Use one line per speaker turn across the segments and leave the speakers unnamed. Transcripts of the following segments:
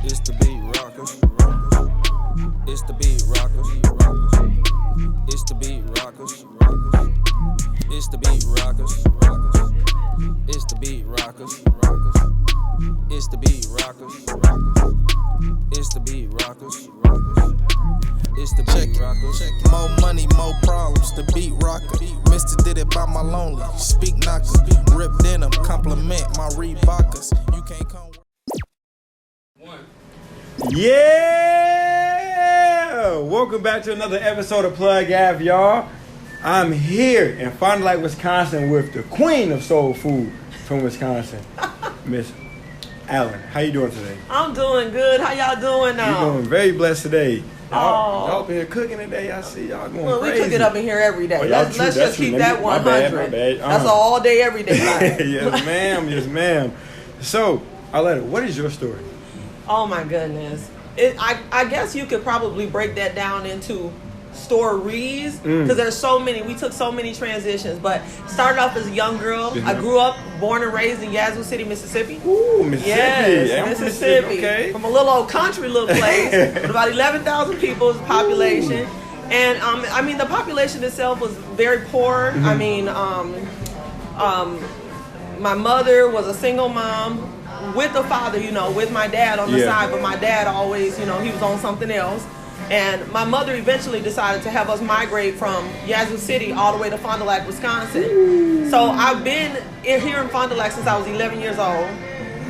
It's the beat rockers. It's the beat rockers. It's the beat rockers. It's the beat rockers. It's the beat rockers. It's the beat rockers. It's the beat rockers. It's the beat rockers.
More money, more problems. The beat rocker. Mister did it by my lonely. Speak knockers. Rip denim. Compliment my Reebokkers. You can't come.
Yeah! Welcome back to another episode of PlugAve, y'all. I'm here in Fond du Lac, Wisconsin with the queen of soul food from Wisconsin, Miss Allen. How you doing today?
I'm doing good. How y'all doing now?
You're doing very blessed today.
Oh.
Y'all been here cooking today. I see y'all going
Well,
crazy.
we cook it up in here every day.
Oh,
let's just keep that 100.
My bad.
That's all day, every day life.
Yes, ma'am. Yes, ma'am. So, Arletta, what is your story?
Oh my goodness. I guess you could probably break that down into stories because there's so many. We took so many transitions, but started off as a young girl. I grew up, born and raised in Yazoo City, Mississippi.
Ooh, Mississippi.
Yes,
Yeah,
Mississippi.
Okay.
From a little old country little place with about 11,000 people's population. And I mean, the population itself was very poor. I mean, my mother was a single mom with a father, with my dad on the side, but my dad always, he was on something else. And my mother eventually decided to have us migrate from Yazoo City all the way to Fond du Lac, Wisconsin. So I've been here in Fond du Lac since I was 11 years old.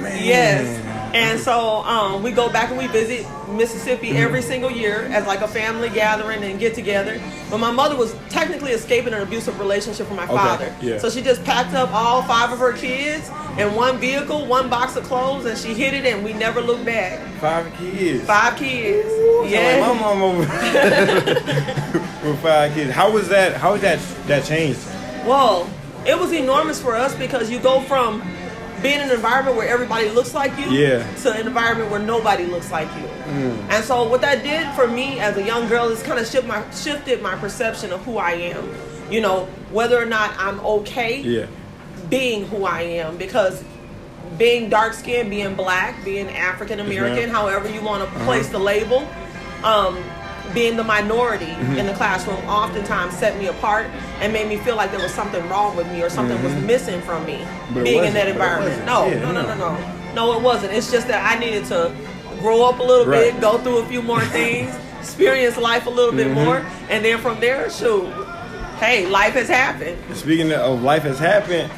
Man.
Yes. And so we go back and we visit Mississippi every single year as like a family gathering and get together. But my mother was technically escaping an abusive relationship from my father.
Yeah.
So she just packed up all 5 of her kids in one vehicle, one box of clothes, and she hit it and we never looked back.
5 kids.
5 kids.
Yeah. Like my mom over with 5 kids. How was that changed?
Well, it was enormous for us because you go from being in an environment where everybody looks like you to an environment where nobody looks like you. And so what that did for me as a young girl is kind of shifted my perception of who I am. Whether or not I'm okay being who I am, because being dark skinned, being black, being African American, however you want to place the label, being the minority in the classroom oftentimes set me apart and made me feel like there was something wrong with me or something was missing from me being in that environment. No, it wasn't. It's just that I needed to grow up a little bit, go through a few more things, experience life a little bit more, and then from there, hey, life has happened.
Speaking of life has happened,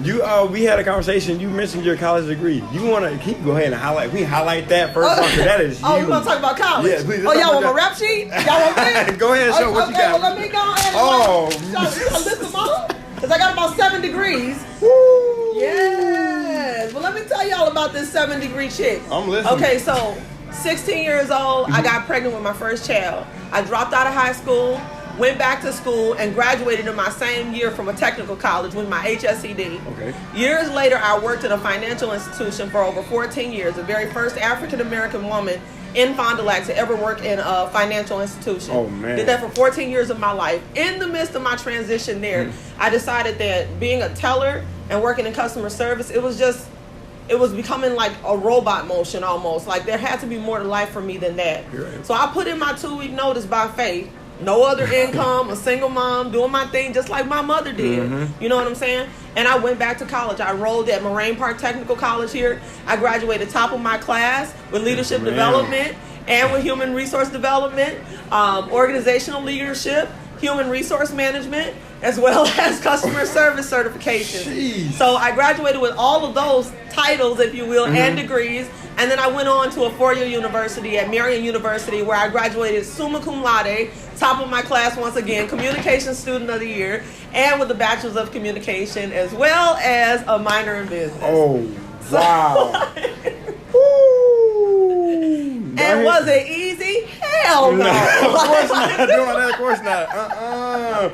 we had a conversation. You mentioned your college degree. You want to go ahead and highlight that first one, because that is huge.
Oh, you want to talk about college?
Yeah, please.
Oh, y'all want my rap sheet? Y'all want me?
Go ahead and show what you got.
Well, let me go ahead and list them all. Because I got about 7 degrees.
Woo!
Yes. Well, let me tell y'all about this 7-degree chick.
I'm listening.
Okay, so 16 years old, I got pregnant with my first child. I dropped out of high school, went back to school, and graduated in my same year from a technical college with my HSED.
Okay.
Years later, I worked at a financial institution for over 14 years, the very first African-American woman in Fond du Lac to ever work in a financial institution.
Oh, man.
Did that for 14 years of my life. In the midst of my transition there, I decided that being a teller and working in customer service, it was becoming like a robot motion almost. Like there had to be more to life for me than that.
Right.
So I put in my 2-week notice by faith. No other income, a single mom, doing my thing just like my mother did. You know what I'm saying? And I went back to college. I enrolled at Moraine Park Technical College here. I graduated top of my class with leadership development and with human resource development, organizational leadership, human resource management, as well as customer service certification.
Jeez.
So I graduated with all of those titles, if you will, and degrees. And then I went on to a 4-year university at Marian University, where I graduated summa cum laude, top of my class once again, communication student of the year, and with a bachelor's of communication, as well as a minor in business.
Oh, wow.
And was it easy? Hell no.
Of course not. Of course not.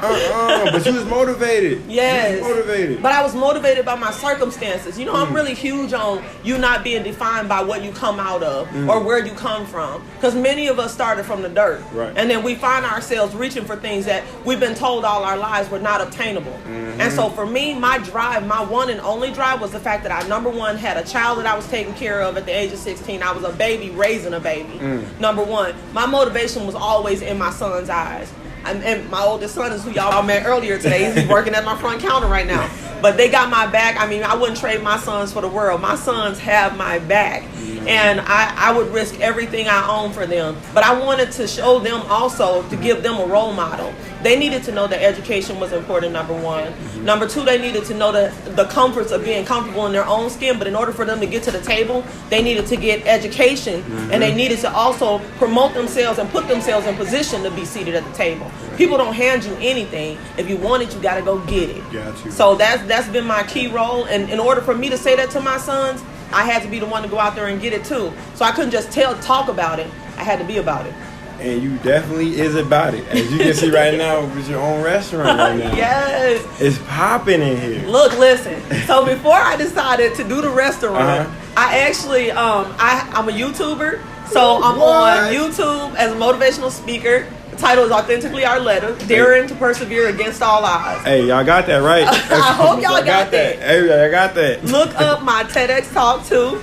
But you was motivated.
Yes.
You was motivated.
But I was motivated by my circumstances. You know, I'm really huge on you not being defined by what you come out of or where you come from. Because many of us started from the dirt.
Right.
And then we find ourselves reaching for things that we've been told all our lives were not obtainable. And so for me, my drive, my one and only drive was the fact that I, number one, had a child that I was taking care of at the age of 16. I was a baby raising a baby. Number one, my motivation was always in my son's eyes. And my oldest son is who y'all met earlier today. He's working at my front counter right now. But they got my back. I mean, I wouldn't trade my sons for the world. My sons have my back. And I would risk everything I own for them. But I wanted to show them also, to give them a role model. They needed to know that education was important, number one. Number two, they needed to know the comforts of being comfortable in their own skin. But in order for them to get to the table, they needed to get education. And they needed to also promote themselves and put themselves in position to be seated at the table. People don't hand you anything. If you want it, you got to go get it.
Got you.
So that's been my key role. And in order for me to say that to my sons, I had to be the one to go out there and get it too. So I couldn't just talk about it. I had to be about it.
And you definitely is about it. As you can see right now with your own restaurant right now.
Yes.
It's popping in here.
Look, listen. So before I decided to do the restaurant, I actually, I'm a YouTuber. So I'm on YouTube as a motivational speaker. The title is Authentically Arletta, Daring to Persevere Against All Odds.
Hey, y'all got that right.
I hope y'all got that.
Hey, I got that.
Look up my TEDx talk too,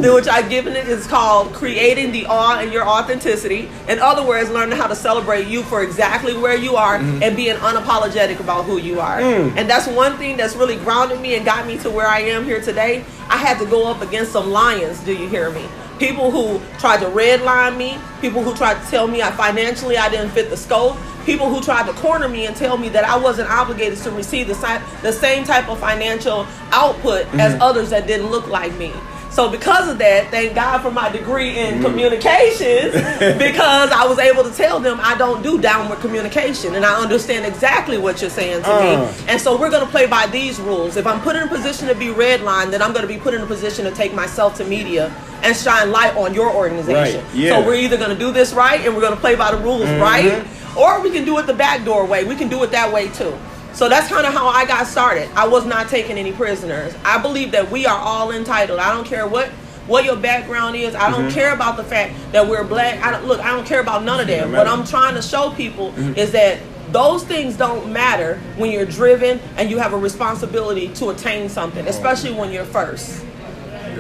which I've given it. Is called Creating the Awe in Your Authenticity. In other words, learning how to celebrate you for exactly where you are and being unapologetic about who you are. And that's one thing that's really grounded me and got me to where I am here today. I had to go up against some lions, do you hear me? People who tried to redline me, people who tried to tell me financially I didn't fit the scope, people who tried to corner me and tell me that I wasn't obligated to receive the same type of financial output as others that didn't look like me. So because of that, thank God for my degree in communications, because I was able to tell them I don't do downward communication and I understand exactly what you're saying to me. And so we're going to play by these rules. If I'm put in a position to be redlined, then I'm going to be put in a position to take myself to media and shine light on your organization.
Right. Yeah.
So we're either going to do this right and we're going to play by the rules right, or we can do it the backdoor way. We can do it that way too. So that's kind of how I got started. I was not taking any prisoners. I believe that we are all entitled. I don't care what your background is. I don't care about the fact that we're black. I don't care about none of that. What I'm trying to show people is that those things don't matter when you're driven and you have a responsibility to attain something, especially when you're first.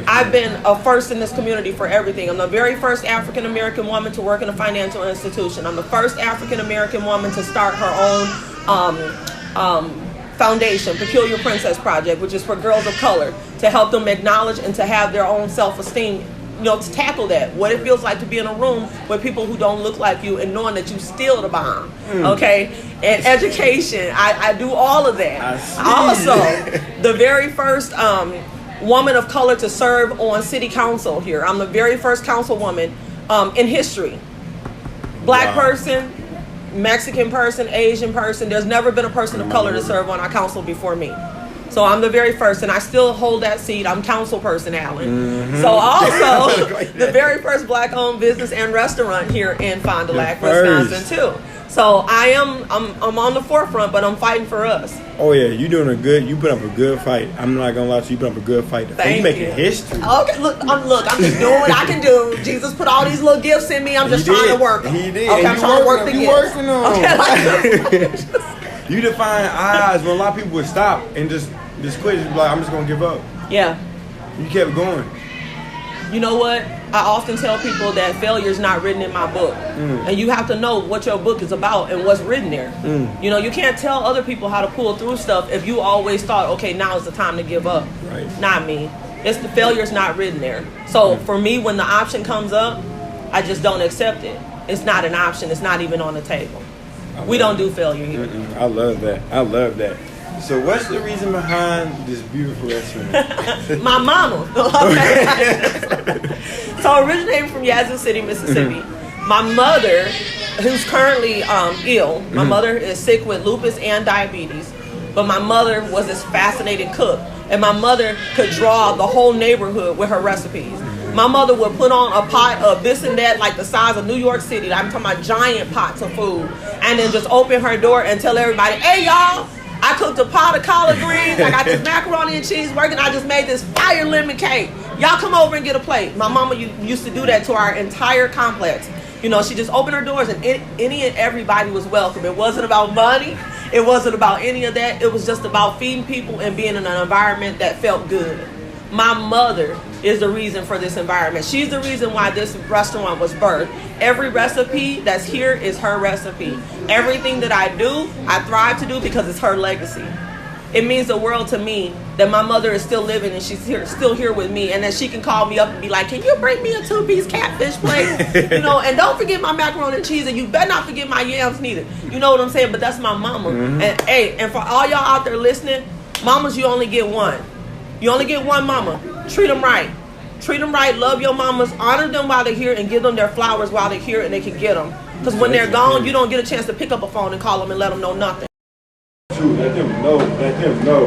I've been a first in this community for everything. I'm the very first African American woman to work in a financial institution. I'm the first African American woman to start her own foundation, Peculiar Princess Project, which is for girls of color, to help them acknowledge and to have their own self-esteem, to tackle that, what it feels like to be in a room with people who don't look like you and knowing that you still the bomb. Okay, and education, I do all of that. Also, the very first woman of color to serve on city council here. I'm the very first councilwoman in history. Black person, Mexican person, Asian person. There's never been a person of color to serve on our council before me. So I'm the very first, and I still hold that seat. I'm council person Allen. So also the very first black-owned business and restaurant here in Fond du Lac, Wisconsin too. So I'm on the forefront, but I'm fighting for us.
Oh yeah, you put up a good fight. I'm not gonna lie to you, put up a good fight. You making history.
Okay, look, I'm just doing what I can do. Jesus put all these little gifts in me. I'm just trying to work them.
He did.
Okay, I'm trying to work the gifts.
You working on.
Okay,
you define odds when a lot of people would stop and just quit. Just be like, I'm just gonna give up.
Yeah. You
kept going.
You know what? I often tell people that failure is not written in my book. And you have to know what your book is about and what's written there. You can't tell other people how to pull through stuff if you always thought, okay, now is the time to give up.
Right.
Not me. It's the failure's not written there. So for me, when the option comes up, I just don't accept it. It's not an option. It's not even on the table. We don't do failure here.
I love that. So what's the reason behind this beautiful restaurant?
My mama. So originating from Yazoo City, Mississippi. My mother, who's currently ill, my mother is sick with lupus and diabetes, but my mother was this fascinating cook, and my mother could draw the whole neighborhood with her recipes. My mother would put on a pot of this and that, like the size of New York City. I'm talking about giant pots of food. And then just open her door and tell everybody, hey, y'all, I cooked a pot of collard greens. I got this macaroni and cheese working. I just made this fire lemon cake. Y'all come over and get a plate. My mama used to do that to our entire complex. You know, she just opened her doors and any and everybody was welcome. It wasn't about money. It wasn't about any of that. It was just about feeding people and being in an environment that felt good. My mother is the reason for this environment. She's the reason why this restaurant was birthed. Every recipe that's here is her recipe. Everything that I do, I thrive to do because it's her legacy. It means the world to me that my mother is still living and she's still here with me, and that she can call me up and be like, can you bring me a 2-piece catfish plate? You know, and don't forget my macaroni and cheese, and you better not forget my yams neither. You know what I'm saying? But that's my mama. And hey, and for all y'all out there listening, mamas, you only get one. You only get one mama. Treat them right. Treat them right. Love your mamas. Honor them while they're here and give them their flowers while they're here and they can get them. Because when they're gone, you don't get a chance to pick up a phone and call them and let them know nothing.
True, let them know. Let them know.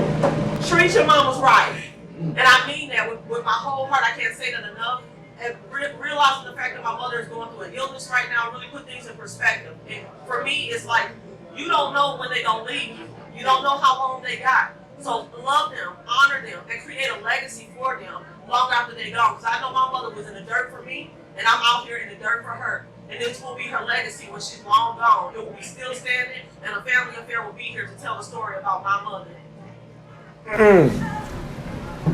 Treat your mamas right. And I mean that with my whole heart. I can't say that enough. And realizing the fact that my mother is going through an illness right now really put things in perspective. And for me, it's like, you don't know when they're going to leave you. You don't know how long they got. So love them, honor them, and create a legacy for them long after they're gone. Because I know my mother was in the dirt for me, and I'm out here in the dirt for her. And this will be her legacy when she's long gone. It will be still standing, and a family affair will be here to tell the story about my mother.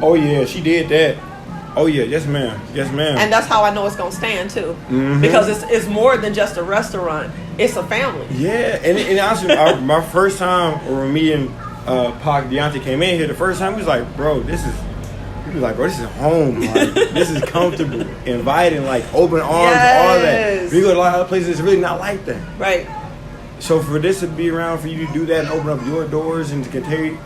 Oh yeah, she did that. Oh yeah, yes ma'am, yes ma'am.
And that's how I know it's gonna stand too, because it's more than just a restaurant. It's a family.
Yeah, and honestly, my first time when me and Pac Deontay came in here, the first time he was like, bro, this is home. Like, this is comfortable, inviting, like open arms, all that. When you go to a lot of other places, it's really not like that.
Right.
So for this to be around, for you to do that and open up your doors and to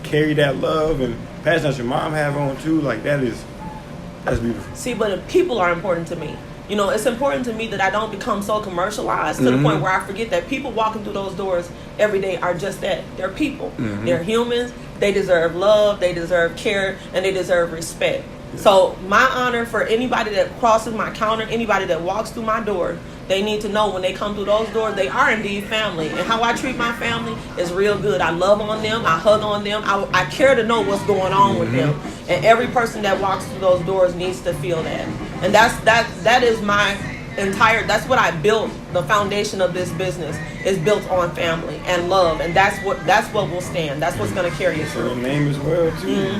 carry that love and pass that your mom have on too, like that's beautiful.
See, but people are important to me. You know, it's important to me that I don't become so commercialized to the point where I forget that people walking through those doors every day are just that. They're people. They're humans. They deserve love. They deserve care. And they deserve respect. So my honor for anybody that crosses my counter, anybody that walks through my door, they need to know when they come through those doors, they are indeed family. And how I treat my family is real good. I love on them. I hug on them. I care to know what's going on with them. And every person that walks through those doors needs to feel that. And that is my entire, that's what I built. The foundation of this business is built on family and love. And that's what will stand. That's what's going to carry us through.
Your name as well too.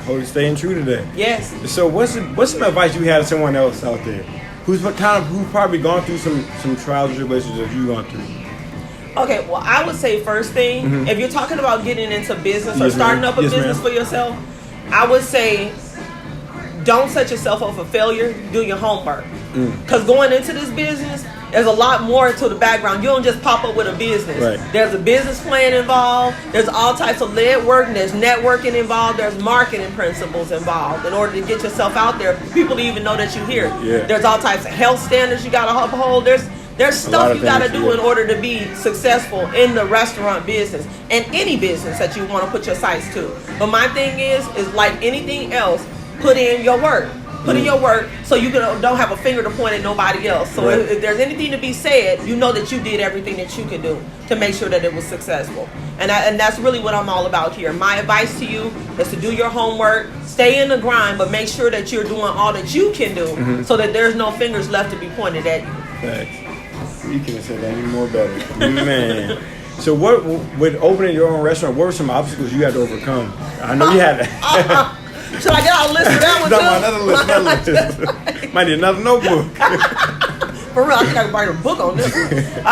Holy, staying true to that.
Yes.
So what's some advice you had to someone else out there who's probably gone through some trials and tribulations that you've gone through?
Okay, well, I would say first thing, if you're talking about getting into business or starting up a business for yourself, I would say don't set yourself up for failure. Do your homework. Because going into this business, there's a lot more to the background. You don't just pop up with a business.
Right.
There's a business plan involved. There's all types of lead work. There's networking involved. There's marketing principles involved in order to get yourself out there. People to even know that you're here.
Yeah.
There's all types of health standards you got to uphold. There's stuff you got to do in order to be successful in the restaurant business and any business that you want to put your sights to. But my thing is like anything else, put in your work. Put in your work so you don't have a finger to point at nobody else. So if there's anything to be said, you know that you did everything that you could do to make sure that it was successful. And that's really what I'm all about here. My advice to you is to do your homework, stay in the grind, but make sure that you're doing all that you can do so that there's no fingers left to be pointed at you.
Thanks. You can't say that any more better. Man. So what, with opening your own restaurant, what were some obstacles you had to overcome? I know you had that.
Should I get out a list for that one too?
Another list. Might need another notebook.
For real, I think I can write a book on this one.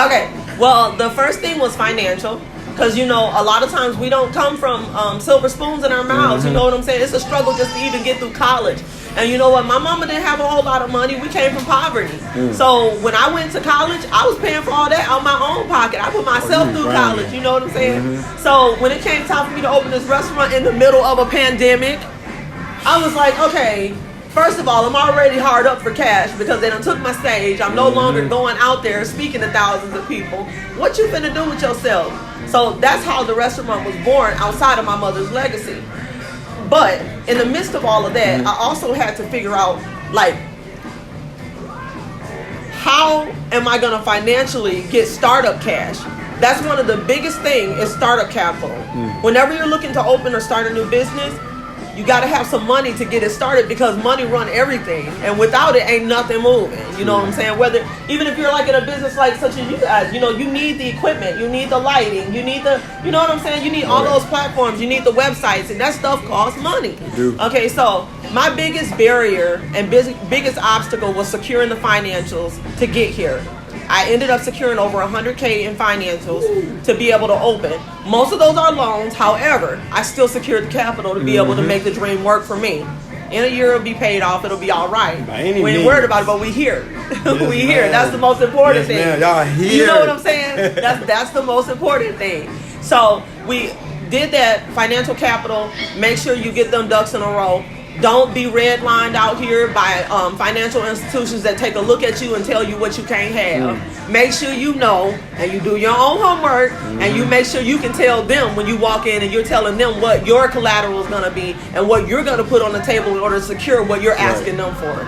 Okay, well, the first thing was financial. Because, you know, a lot of times we don't come from silver spoons in our mouths. You know what I'm saying? It's a struggle just to even get through college. And you know what? My mama didn't have a whole lot of money. We came from poverty. So when I went to college, I was paying for all that out of my own pocket. I put myself through college. You know what I'm saying? So when it came time for me to open this restaurant in the middle of a pandemic, I was like, okay, first of all, I'm already hard up for cash because they done took my stage. I'm no longer going out there speaking to thousands of people. What you finna do with yourself? So that's how the restaurant was born outside of my mother's legacy. But in the midst of all of that, I also had to figure out like, how am I going to financially get startup cash? That's one of the biggest things is startup capital. Whenever you're looking to open or start a new business, you got to have some money to get it started because money run everything. And without it, ain't nothing moving. You know what I'm saying? Whether, even if you're like in a business like such as you guys, you know, you need the equipment, you need the lighting, you need the, you know what I'm saying? You need all those platforms, you need the websites, and that stuff costs money. Okay, so my biggest barrier and biggest obstacle was securing the financials to get here. I ended up securing over $100K in financials to be able to open. Most of those are loans. However, I still secured the capital to be able to make the dream work for me. In a year, it'll be paid off. It'll be all right. We ain't worried about it, but we here. We here. That's the most important thing.
Y'all here.
You know what I'm saying? That's the most important thing. So we did that financial capital. Make sure you get them ducks in a row. Don't be redlined out here by financial institutions that take a look at you and tell you what you can't have. Make sure you know and you do your own homework and you make sure you can tell them when you walk in and you're telling them what your collateral is going to be and what you're going to put on the table in order to secure what you're asking them for.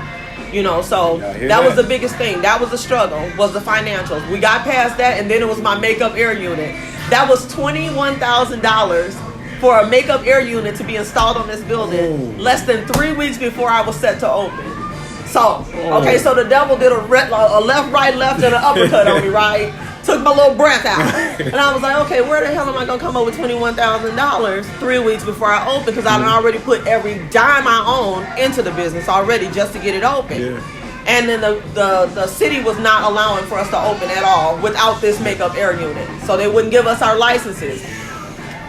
You know, so that was the biggest thing. That was the struggle, was the financials. We got past that, and then it was my makeup air unit. That was $21,000 for a makeup air unit to be installed on this building less than 3 weeks before I was set to open. So, okay, so the devil did a left, right, left, and an uppercut on me, right? Took my little breath out. And I was like, okay, where the hell am I going to come up with $21,000 3 weeks before I open? Because I had already put every dime I own into the business already just to get it open. And then the city was not allowing for us to open at all without this makeup air unit. So they wouldn't give us our licenses.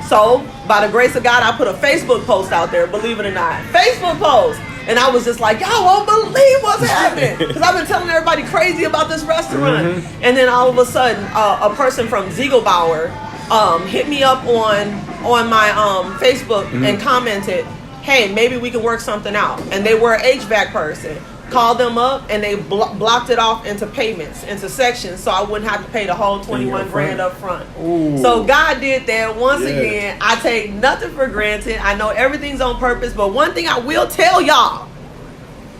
So, by the grace of God, I put a Facebook post out there, believe it or not. Facebook post. And I was just like, y'all won't believe what's happening. Because I've been telling everybody crazy about this restaurant. And then all of a sudden, a person from Ziegelbauer hit me up on my Facebook and commented, hey, maybe we can work something out. And they were an HVAC person. Called them up and they blocked it off into payments, into sections, so I wouldn't have to pay the whole 21 grand up front. So God did that once again. I take nothing for granted. I know everything's on purpose, but one thing I will tell y'all,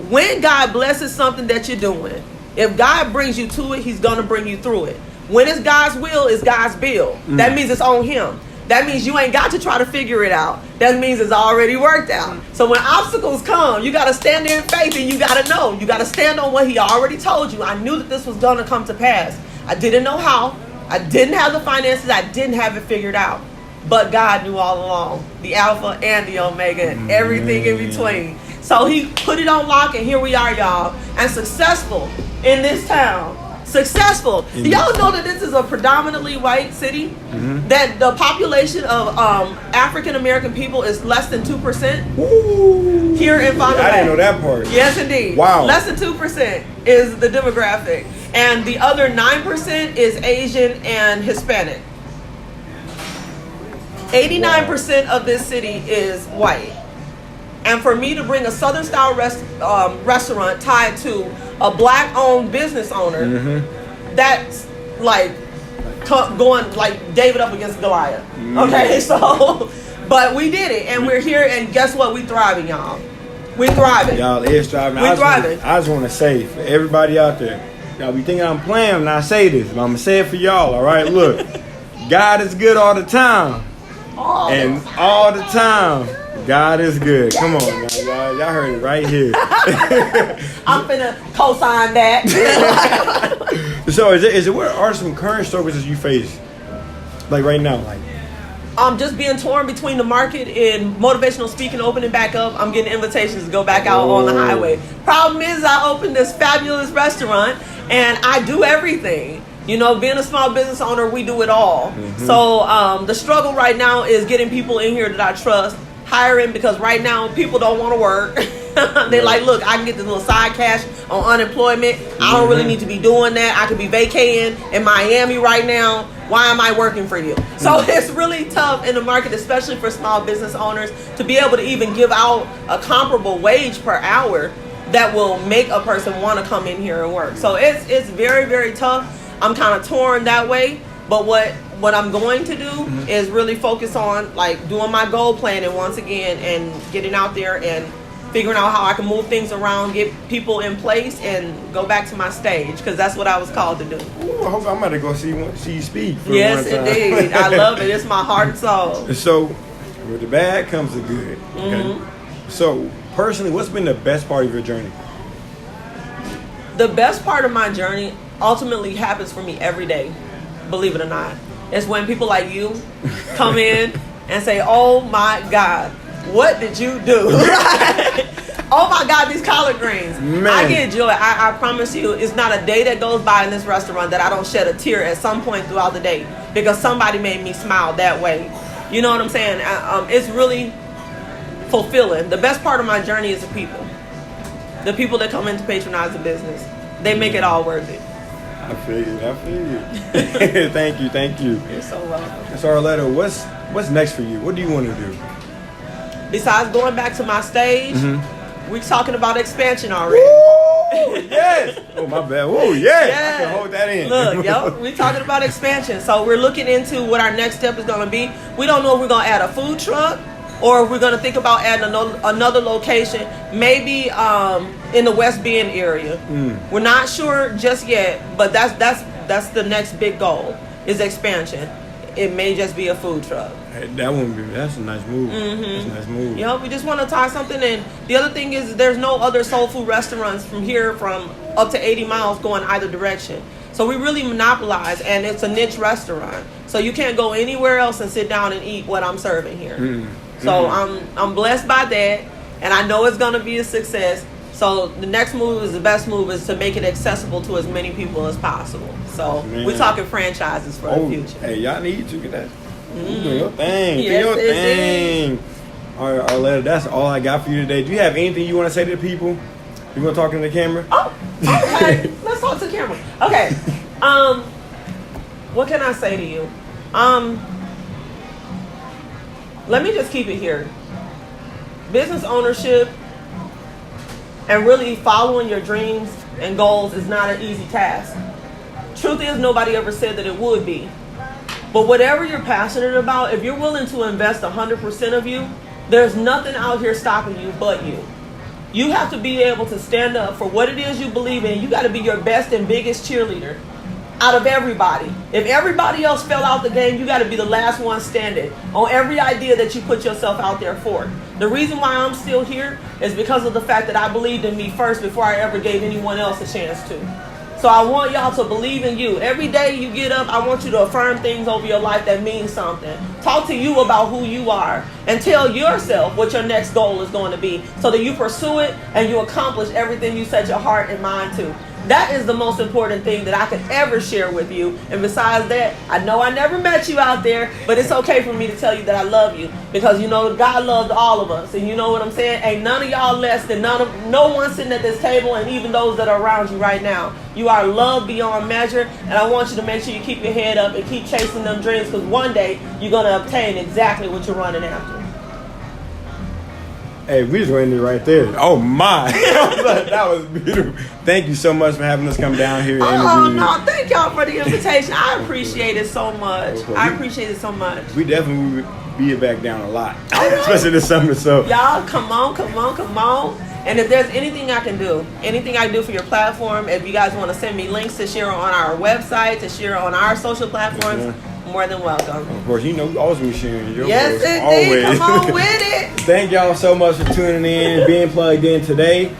when God blesses something that you're doing, if God brings you to it, he's going to bring you through it. When it's God's will, it's God's bill. That means it's on him. That means you ain't got to try to figure it out. That means it's already worked out. So when obstacles come, you got to stand there in faith and you got to know. You got to stand on what he already told you. I knew that this was going to come to pass. I didn't know how. I didn't have the finances. I didn't have it figured out. But God knew all along. The Alpha and the Omega and everything in between. So he put it on lock and here we are, y'all. And successful in this town. Successful. Do y'all know that this is a predominantly white city? That the population of African American people is less than 2% here in Fond du Lac.
I didn't know that part.
Yes, indeed.
Wow.
Less than 2% is the demographic, and the other 9% is Asian and Hispanic. 89% of this city is white. And for me to bring a Southern style restaurant tied to a black owned business owner, that's like going like David up against Goliath. Okay, so, but we did it and we're here and guess what? We thriving, y'all. We thriving.
Y'all is thriving.
We thriving.
I just want to say for everybody out there, y'all be thinking I'm playing when I say this, but I'm going to say it for y'all, all right? Look, God is good all the time. All the time. God is good. Come on, y'all heard it right here.
I'm finna co-sign that.
So, is it what are some current struggles that you face, like right now, like?
Just being torn between the market and motivational speaking opening back up. I'm getting invitations to go back out on the highway. Problem is, I opened this fabulous restaurant and I do everything. You know, being a small business owner, we do it all. So the struggle right now is getting people in here that I trust. Hiring, because right now people don't want to work. They're like, look, I can get this little side cash on unemployment. I don't really need to be doing that. I could be vacating in Miami right now. Why am I working for you? So it's really tough in the market, especially for small business owners, to be able to even give out a comparable wage per hour that will make a person want to come in here and work. So it's very, very tough. I'm kind of torn that way. But what I'm going to do is really focus on like doing my goal planning once again and getting out there and figuring out how I can move things around, get people in place, and go back to my stage, because that's what I was called to do.
Ooh, I hope I'm about to go see you speak.
Yes, indeed. I love it. It's my heart and soul.
So, with the bad comes the good. Okay? So, personally, what's been the best part of your journey?
The best part of my journey ultimately happens for me every day, believe it or not. It's when people like you come in and say, oh my God, what did you do? Oh my God, these collard greens. Man. I get joy. I promise you, it's not a day that goes by in this restaurant that I don't shed a tear at some point throughout the day, because somebody made me smile that way. You know what I'm saying? It's really fulfilling. The best part of my journey is the people. The people that come in to patronize the business. They make it all worth it.
I feel you. Thank you.
You're so welcome.
So Arletta, what's next for you? What do you want to do?
Besides going back to my stage, we're talking about expansion already.
Woo, yes. Oh, my bad. Oh, yes.
Yeah.
I can hold that in.
Look, we're talking about expansion. So we're looking into what our next step is going to be. We don't know if we're going to add a food truck, or if we're going to think about adding another location, maybe in the West Bend area. We're not sure just yet, but that's the next big goal, is expansion. It may just be a food truck.
Hey, that's a nice move. That's a nice move.
Yeah, we just want to tie something in. The other thing is there's no other soul food restaurants from here from up to 80 miles going either direction. So we really monopolize, and it's a niche restaurant. So you can't go anywhere else and sit down and eat what I'm serving here. So I'm blessed by that, and I know it's going to be a success. So the next move is the best move, is to make it accessible to as many people as possible. So we're talking franchises for the future.
Hey, y'all need to get that. Do your thing. Yes, do your thing. All right, Arletta, that's all I got for you today. Do you have anything you want to say to the people? You want to talk to the camera?
Oh, okay. Let's talk to the camera. Okay. What can I say to you? Let me just keep it here. Business ownership and really following your dreams and goals is not an easy task. Truth is, nobody ever said that it would be. But whatever you're passionate about, if you're willing to invest 100% of you, there's nothing out here stopping you but you. You have to be able to stand up for what it is you believe in. You got to be your best and biggest cheerleader out of everybody. If everybody else fell out the game, you got to be the last one standing on every idea that you put yourself out there for. The reason why I'm still here is because of the fact that I believed in me first before I ever gave anyone else a chance to. So I want y'all to believe in you. Every day you get up, I want you to affirm things over your life that mean something. Talk to you about who you are, and tell yourself what your next goal is going to be, so that you pursue it and you accomplish everything you set your heart and mind to. That is the most important thing that I could ever share with you. And besides that, I know I never met you out there, but it's okay for me to tell you that I love you, because you know God loved all of us, and you know what I'm saying? Ain't none of y'all less than no one sitting at this table, and even those that are around you right now. You are loved beyond measure, and I want you to make sure you keep your head up and keep chasing them dreams, because one day you're going to obtain exactly what you're running after.
Hey, we just went in right there. Oh my. That was beautiful. Thank you so much for having us come down here and interview you.
No, thank y'all for the invitation. I appreciate it so much. I appreciate it so much.
We definitely will be back down a lot, especially this summer. So
y'all, come on. And if there's anything I can do for your platform, if you guys want to send me links to share on our website, to share on our social platforms, more than welcome.
Of course, you know we always be sharing your
yes,
voice.
Indeed.
Always.
Come on with it.
Thank y'all so much for tuning in and being plugged in today.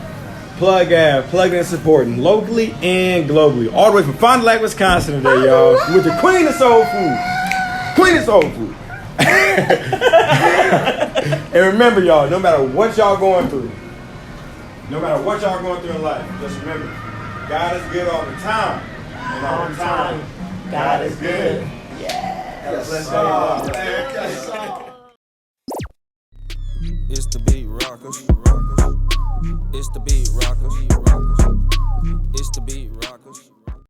PlugAve, plugging and supporting locally and globally. All the way from Fond du Lac, Wisconsin today, y'all. With the Queen of Soul Food. Queen of Soul Food. And remember, y'all, no matter what y'all going through, in life, just remember, God is good all the time. And all the time, God is good.
Yes.
It's the beat rockers. It's the beat rockers. It's the beat rockers.